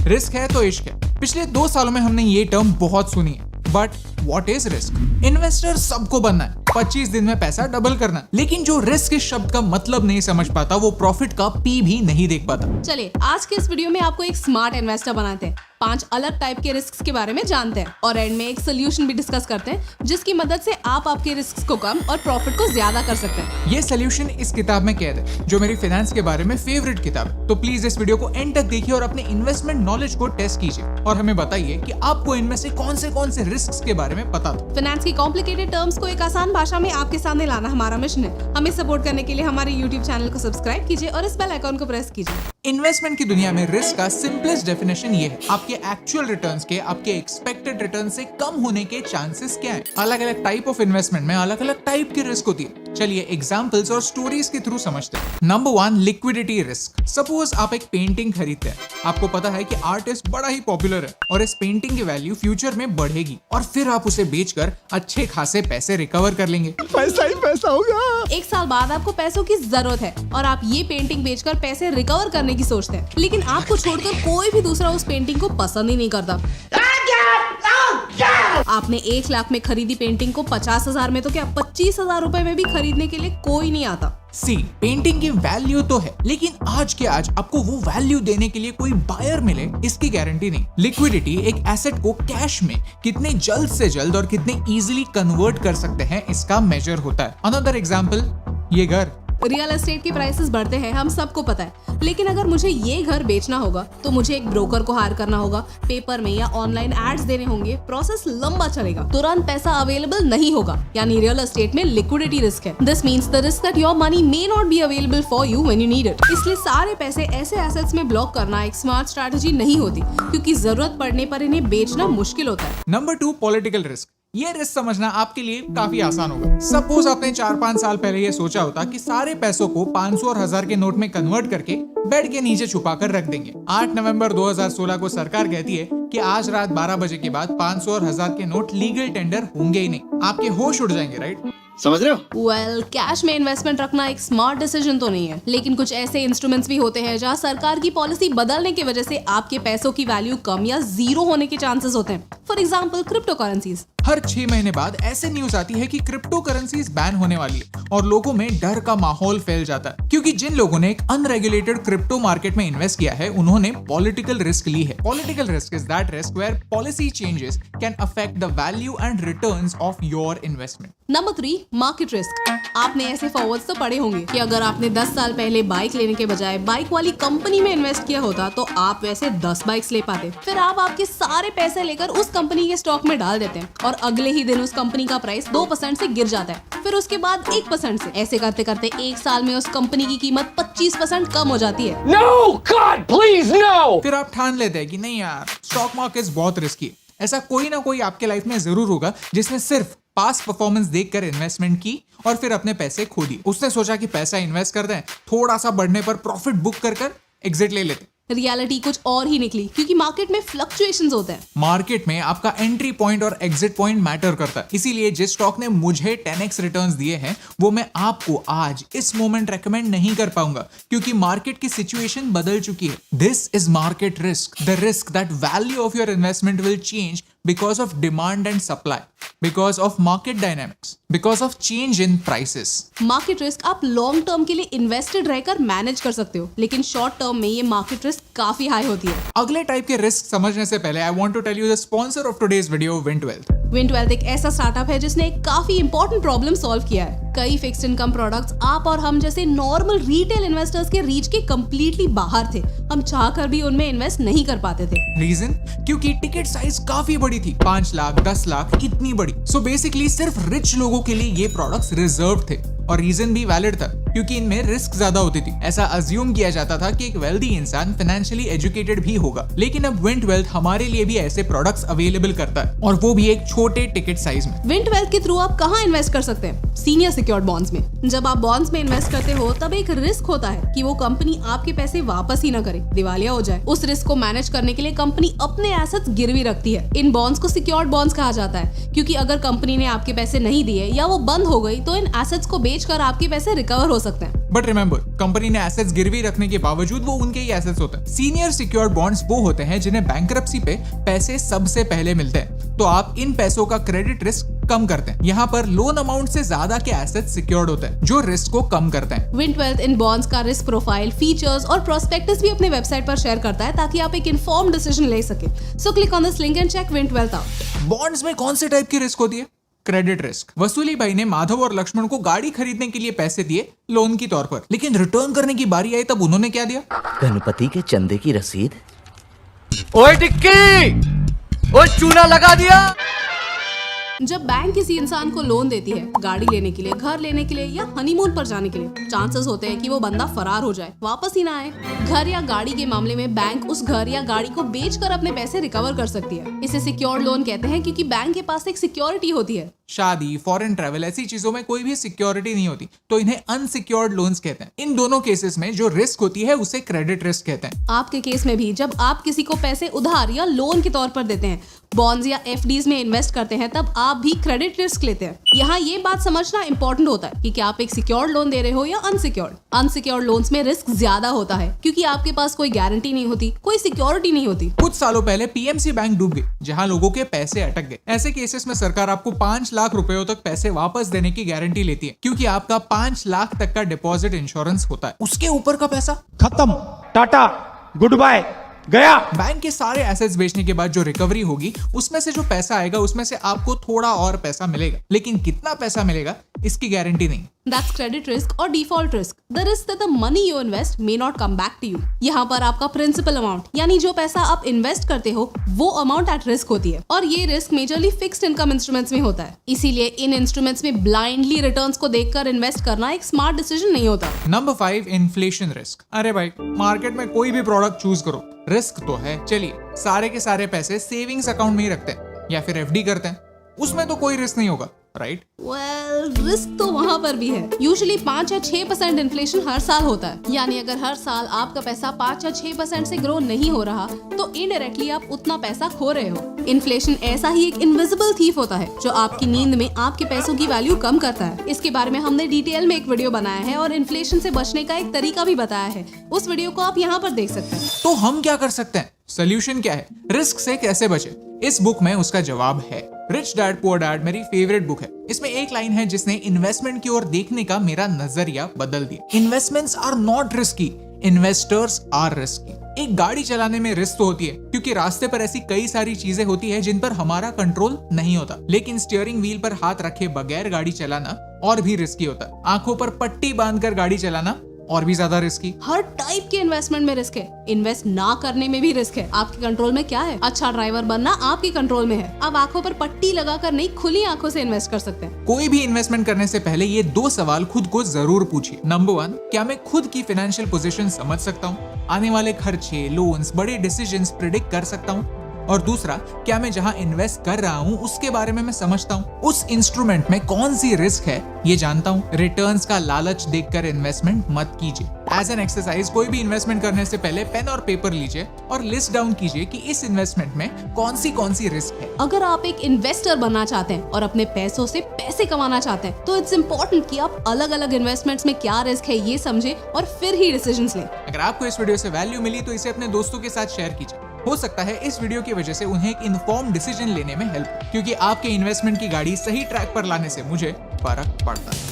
Risk है तो इश्क है। पिछले 2 सालों में हमने ये टर्म बहुत सुनी है। But what is risk? Investor सबको बनना है, 25 दिन में पैसा डबल करना, लेकिन जो रिस्क इस शब्द का मतलब नहीं समझ पाता वो प्रॉफिट का पी भी नहीं देख पाता। चलिए आज के इस वीडियो में आपको एक स्मार्ट इन्वेस्टर बनाते हैं, 5 अलग टाइप के रिस्क के बारे में जानते हैं और एंड में एक सोल्यूशन भी डिस्कस करते हैं जिसकी मदद से आप आपके रिस्क को कम और प्रॉफिट को ज्यादा कर सकते हैं। ये सोल्यूशन इस किताब में कैद है जो मेरी फाइनेंस के बारे में फेवरेट किताब है। तो प्लीज इस वीडियो को एंड तक देखिए और अपने इन्वेस्टमेंट नॉलेज को टेस्ट कीजिए और हमें बताइए कि आपको इनमें से कौन से रिस्क के बारे में पता था। फाइनेंस की कॉम्प्लिकेटेड टर्म्स को एक आसान भाषा में आपके सामने लाना हमारा मिशन है। हमें सपोर्ट करने के लिए हमारे YouTube चैनल को सब्सक्राइब कीजिए और इस बेल आइकॉन को प्रेस कीजिए। इन्वेस्टमेंट की दुनिया में रिस्क का सिंपलेस्ट डेफिनेशन ये है, आपके एक्चुअल रिटर्न्स के आपके एक्सपेक्टेड रिटर्न से कम होने के चांसेस क्या हैं। अलग अलग टाइप ऑफ इन्वेस्टमेंट में अलग अलग टाइप की रिस्क होती है। चलिए एग्जांपल्स और स्टोरीज के थ्रू समझते हैं। Number 1, liquidity risk. सपोज आप एक पेंटिंग खरीदते हैं, आपको पता है कि आर्टिस्ट बड़ा ही पॉपुलर है और इस पेंटिंग की वैल्यू फ्यूचर में बढ़ेगी और फिर आप उसे बेचकर अच्छे खासे पैसे रिकवर कर लेंगे। पैसा ही पैसा होगा। 1 साल बाद आपको पैसों की जरूरत है और आप ये पेंटिंग बेचकर पैसे रिकवर करने की सोचते हैं, लेकिन आपको छोड़कर कोई भी दूसरा उस पेंटिंग को पसंद ही नहीं करता। आपने 1 लाख में खरीदी पेंटिंग को 50,000 में तो क्या 25,000 रुपए में भी खरीदने के लिए कोई नहीं आता। सी, पेंटिंग की वैल्यू तो है, लेकिन आज के आज आपको वो वैल्यू देने के लिए कोई बायर मिले इसकी गारंटी नहीं। लिक्विडिटी एक एसेट को कैश में कितने जल्द से जल्द और कितने इजीली कन्वर्ट कर सकते हैं इसका मेजर होता है। अनदर एग्जांपल, ये घर। रियल एस्टेट के प्राइसेस बढ़ते हैं, हम सबको पता है, लेकिन अगर मुझे ये घर बेचना होगा तो मुझे एक ब्रोकर को हायर करना होगा, पेपर में या ऑनलाइन एड्स देने होंगे, प्रोसेस लंबा चलेगा, तुरंत पैसा अवेलेबल नहीं होगा, यानी रियल एस्टेट में लिक्विडिटी रिस्क है। This means the risk that your money may not be available for you when you need it. इसलिए सारे पैसे ऐसे एसेट्स में ब्लॉक करना एक स्मार्ट स्ट्रैटेजी नहीं होती, क्योंकि जरूरत पड़ने पर इन्हें बेचना मुश्किल होता है। Number 2, political risk. ये रिस्क समझना आपके लिए काफी आसान होगा। सपोज आपने 4-5 साल पहले ये सोचा होता कि सारे पैसों को 500 और 1000 के नोट में कन्वर्ट करके बेड के नीचे छुपा कर रख देंगे। 8 नवंबर 2016 को सरकार कहती है कि आज रात 12 बजे के बाद 500 और 1000 के नोट लीगल टेंडर होंगे ही नहीं। आपके होश उड़ जाएंगे, राइट? समझ रहे हो? वेल, कैश में इन्वेस्टमेंट रखना एक स्मार्ट डिसीजन तो नहीं है, लेकिन कुछ ऐसे इंस्ट्रूमेंट्स भी होते हैं जहां सरकार की पॉलिसी बदलने की वजह से आपके पैसों की वैल्यू कम या जीरो होने के चांसेस होते हैं। For example, crypto currencies. हर 6 महीने बाद ऐसे न्यूज आती है कि क्रिप्टो करेंसीज बैन होने वाली है और लोगों में डर का माहौल फैल जाता है, क्योंकि जिन लोगों ने एक अनरेगुलेटेड क्रिप्टो मार्केट में इन्वेस्ट किया है उन्होंने पॉलिटिकल रिस्क ली है। Political risk is that risk where policy changes can affect the value and returns of your investment. Number 3, market risk. आपने ऐसे फॉरवर्ड्स तो पढ़े होंगे कि अगर आपने 10 साल पहले बाइक लेने के बजाय बाइक वाली कंपनी में इन्वेस्ट किया होता तो आप वैसे 10 बाइक्स ले पाते। फिर आप आपके सारे पैसे लेकर उस कंपनी के स्टॉक में डाल देते हैं और अगले ही दिन उस कंपनी का प्राइस 2% से गिर जाता है, फिर उसके बाद 1% से। ऐसे करते करते 1 साल में उस कंपनी की कीमत 25% कम हो जाती है। No, God, please, no! फिर आप ठान लेते हैं कि नहीं यार, स्टॉक मार्केट बहुत रिस्की है। ऐसा कोई ना कोई आपके लाइफ में जरूर होगा जिसने सिर्फ पास्ट परफॉर्मेंस देखकर इन्वेस्टमेंट की और फिर अपने पैसे खो दिए। उसने सोचा कि पैसा इन्वेस्ट करते हैं, थोड़ा सा बढ़ने पर प्रॉफिट बुक कर एग्जिट ले लेते। रियलिटी कुछ और ही निकली, क्योंकि मार्केट में फ्लक्चुएशंस होते हैं। मार्केट में आपका एंट्री पॉइंट और एग्जिट पॉइंट मैटर करता है। इसीलिए जिस स्टॉक ने मुझे 10x रिटर्न्स दिए हैं वो मैं आपको आज इस मोमेंट रेकमेंड नहीं कर पाऊंगा, क्योंकि मार्केट की सिचुएशन बदल चुकी है। This is market risk, the risk that value of your investment will change because of demand and supply, because of market dynamics, because of change in prices. Market risk आप long term के लिए invested रहकर manage कर सकते हो, लेकिन short term में ये मार्केट रिस्क काफी हाई होती है। अगले टाइप के रिस्क समझने से पहले I want to tell you the sponsor of today's video, Wint Wealth. Wint Wealth एक ऐसा स्टार्टअप है जिसने एक काफी इंपॉर्टेंट प्रॉब्लम सॉल्व किया है। कई फिक्स्ड इनकम प्रोडक्ट्स आप और हम जैसे नॉर्मल रिटेल इन्वेस्टर्स के रीच के कंप्लीटली बाहर थे। हम चाहकर भी उनमें इन्वेस्ट नहीं कर पाते थे। रीजन? क्योंकि टिकट साइज काफी बड़ी थी, 5 लाख 10 लाख इतनी बड़ी। सो बेसिकली सिर्फ रिच लोगों के लिए ये प्रोडक्ट्स रिजर्व थे और रीजन भी वैलिड था, क्योंकि इनमें रिस्क ज्यादा होती थी। ऐसा अज्यूम किया जाता था कि एक वेल्दी इंसान फाइनेंशियली एजुकेटेड भी होगा, लेकिन अब विंट वेल्थ हमारे लिए भी ऐसे प्रोडक्ट्स अवेलेबल करता है, और वो भी एक छोटे टिकट साइज में। विंट वेल्थ के थ्रू आप कहाँ इन्वेस्ट कर सकते हैं? सीनियर सिक्योर्ड बॉन्ड्स में। जब आप बॉन्ड्स में इन्वेस्ट करते हो तब एक रिस्क होता है कि वो कंपनी आपके पैसे वापस ही ना करे, दिवालिया हो जाए। उस रिस्क को मैनेज करने के लिए कंपनी अपने एसेट्स गिरवी रखती है। इन बॉन्ड्स को सिक्योर्ड बॉन्ड्स कहा जाता है, क्योंकि अगर कंपनी ने आपके पैसे नहीं दिए या वो बंद हो गई तो इन एसेट्स को बेचकर आपके पैसे रिकवर हो सकते हैं। बट रिमेंबर, कंपनी ने एसेट्स गिरवी रखने के बावजूद वो उनके ही एसेट्स होते हैं। सीनियर सिक्योर्ड बॉन्ड्स वो होते हैं जिन्हें बैंक्रप्सी पे पैसे सबसे पहले मिलते हैं, तो आप इन पैसों का क्रेडिट रिस्क कम करते हैं। यहाँ पर लोन अमाउंट से ज्यादा के एसेट्स सिक्योर्ड होते हैं जो रिस्क को कम करते हैं। विंड वेल्थ इन बॉन्ड्स का रिस्क प्रोफाइल, फीचर्स और प्रोस्पेक्टस भी अपने वेबसाइट पर शेयर करता है ताकि आप एक इन्फॉर्म्ड डिसीजन ले सके। So click on this link and check Wint Wealth out. Bonds में कौन से टाइप की रिस्क होती है? Credit risk. वसूली भाई ने माधव और लक्ष्मण को गाड़ी खरीदने के लिए पैसे दिए लोन की तौर पर, लेकिन रिटर्न करने की बारी आई तब उन्होंने क्या दिया? गणपति के चंदे की रसीद। ओए टिक्की, ओए चूना लगा दिया। जब बैंक किसी इंसान को लोन देती है गाड़ी लेने के लिए, घर लेने के लिए या हनीमून पर जाने के लिए, चांसेस होते हैं कि वो बंदा फरार हो जाए, वापस ही ना आए। घर या गाड़ी के मामले में बैंक उस घर या गाड़ी को बेचकर अपने पैसे रिकवर कर सकती है। इसे सिक्योर्ड लोन कहते हैं क्योंकि बैंक के पास एक सिक्योरिटी होती है। शादी, फॉरेन ट्रैवल, ऐसी चीजों में कोई भी सिक्योरिटी नहीं होती, तो इन्हें अनसिक्योर्ड लोन्स कहते हैं। इन दोनों केसेस में जो रिस्क होती है उसे क्रेडिट रिस्क कहते हैं। आपके केस में भी जब आप किसी को पैसे उधार या लोन के तौर पर देते हैं, बॉन्ड्स या एफडीज में इन्वेस्ट करते हैं, तब आप भी क्रेडिट रिस्क लेते हैं। यहाँ ये बात समझना इंपॉर्टेंट होता है कि क्या आप एक सिक्योर्ड लोन दे रहे हो या अनसिक्योर्ड। अनसिक्योर्ड लोन्स में रिस्क ज्यादा होता है क्योंकि आपके पास कोई गारंटी नहीं होती, कोई सिक्योरिटी नहीं होती। कुछ सालों पहले पीएमसी बैंक डूब गई, जहां लोगों के पैसे अटक गए। ऐसे केसेस में सरकार आपको 5 लाख रुपयों तक पैसे वापस देने की गारंटी लेती है, क्योंकि आपका 5 लाख तक का डिपॉजिट इंश्योरेंस होता है। उसके ऊपर का पैसा खत्म, टाटा, गुड बाय, गया। बैंक के सारे एसेट्स बेचने के बाद जो रिकवरी होगी उसमें से जो पैसा आएगा उसमें से आपको थोड़ा और पैसा मिलेगा, लेकिन कितना पैसा मिलेगा इसकी गारंटी नहीं। That's credit risk or default risk. The risk that the money you invest may not come back to you. यहाँ पर आपका प्रिंसिपल अमाउंट यानी जो पैसा आप इन्वेस्ट करते हो वो अमाउंट एट रिस्क होती है, और ये risk majorly fixed income instruments में होता है। इसीलिए इन इंस्ट्रूमेंट्स में ब्लाइंडली रिटर्न्स को देखकर इन्वेस्ट करना एक स्मार्ट डिसीजन नहीं होता। Number 5, inflation risk. अरे भाई, मार्केट में कोई भी प्रोडक्ट चूज करो, रिस्क तो है। चलिए सारे के सारे पैसे सेविंग्स अकाउंट में ही रखते हैं या फिर एफडी करते हैं, उसमें तो कोई रिस्क नहीं होगा, राइट? वेल, रिस्क तो वहाँ पर भी है। यूजुअली 5 या 6% इन्फ्लेशन हर साल होता है, यानी अगर हर साल आपका पैसा 5 या 6% से ग्रो नहीं हो रहा तो इनडायरेक्टली आप उतना पैसा खो रहे हो। इन्फ्लेशन ऐसा ही एक इनविजिबल थीफ होता है जो आपकी नींद में आपके पैसों की वैल्यू कम करता है। इसके बारे में हमने डिटेल में एक वीडियो बनाया है और इन्फ्लेशन से बचने का एक तरीका भी बताया है। उस वीडियो को आप यहाँ पर देख सकते हैं। तो हम क्या कर सकते हैं? सोल्यूशन क्या है? रिस्क से कैसे बचे? इस बुक में उसका जवाब है। रिच डैड पुअर डैड मेरी फेवरेट बुक है। इसमें एक लाइन है जिसने इन्वेस्टमेंट की ओर देखने का मेरा नजरिया बदल दिया। Investments are not risky, investors are risky. एक गाड़ी चलाने में रिस्क तो होती है क्योंकि रास्ते पर ऐसी कई सारी चीजें होती है जिन पर हमारा कंट्रोल नहीं होता, लेकिन स्टीयरिंग व्हील पर हाथ रखे बगैर गाड़ी चलाना और भी रिस्की होता है। आंखों पर पट्टी बांधकर गाड़ी चलाना और भी ज्यादा रिस्की। हर टाइप के इन्वेस्टमेंट में रिस्क है। इन्वेस्ट ना करने में भी रिस्क है। आपके कंट्रोल में क्या है? अच्छा ड्राइवर बनना आपके कंट्रोल में है। आप आंखों पर पट्टी लगाकर नहीं, खुली आंखों से इन्वेस्ट कर सकते हैं। कोई भी इन्वेस्टमेंट करने से पहले ये 2 सवाल खुद को जरूर पूछिए। नंबर 1, क्या मैं खुद की फाइनेंशियल पोजीशन समझ सकता हूँ? आने वाले खर्चे, लोन्स, बड़े डिसीजंस प्रिडिक्ट कर सकता हूँ? और दूसरा, क्या मैं जहां इन्वेस्ट कर रहा हूं उसके बारे में मैं समझता हूं? उस इंस्ट्रूमेंट में कौन सी रिस्क है ये जानता हूं? रिटर्न्स का लालच देखकर इन्वेस्टमेंट मत कीजिए। एज एन एक्सरसाइज कोई भी इन्वेस्टमेंट करने से पहले पेन और पेपर लीजिए और लिस्ट डाउन कीजिए कि इस इन्वेस्टमेंट में कौन सी रिस्क है। अगर आप एक इन्वेस्टर बनना चाहते हैं और अपने पैसों से पैसे कमाना चाहते हैं तो इट्स इम्पोर्टेंट कि आप अलग अलग इन्वेस्टमेंट्स में क्या रिस्क है ये समझे और फिर ही डिसीजंस लें। अगर आपको इस वीडियो से वैल्यू मिली तो इसे अपने दोस्तों के साथ शेयर कीजिए। हो सकता है इस वीडियो की वजह से उन्हें एक इन्फॉर्म्ड डिसीजन लेने में हेल्प, क्योंकि आपके इन्वेस्टमेंट की गाड़ी सही ट्रैक पर लाने से मुझे फर्क पड़ता है।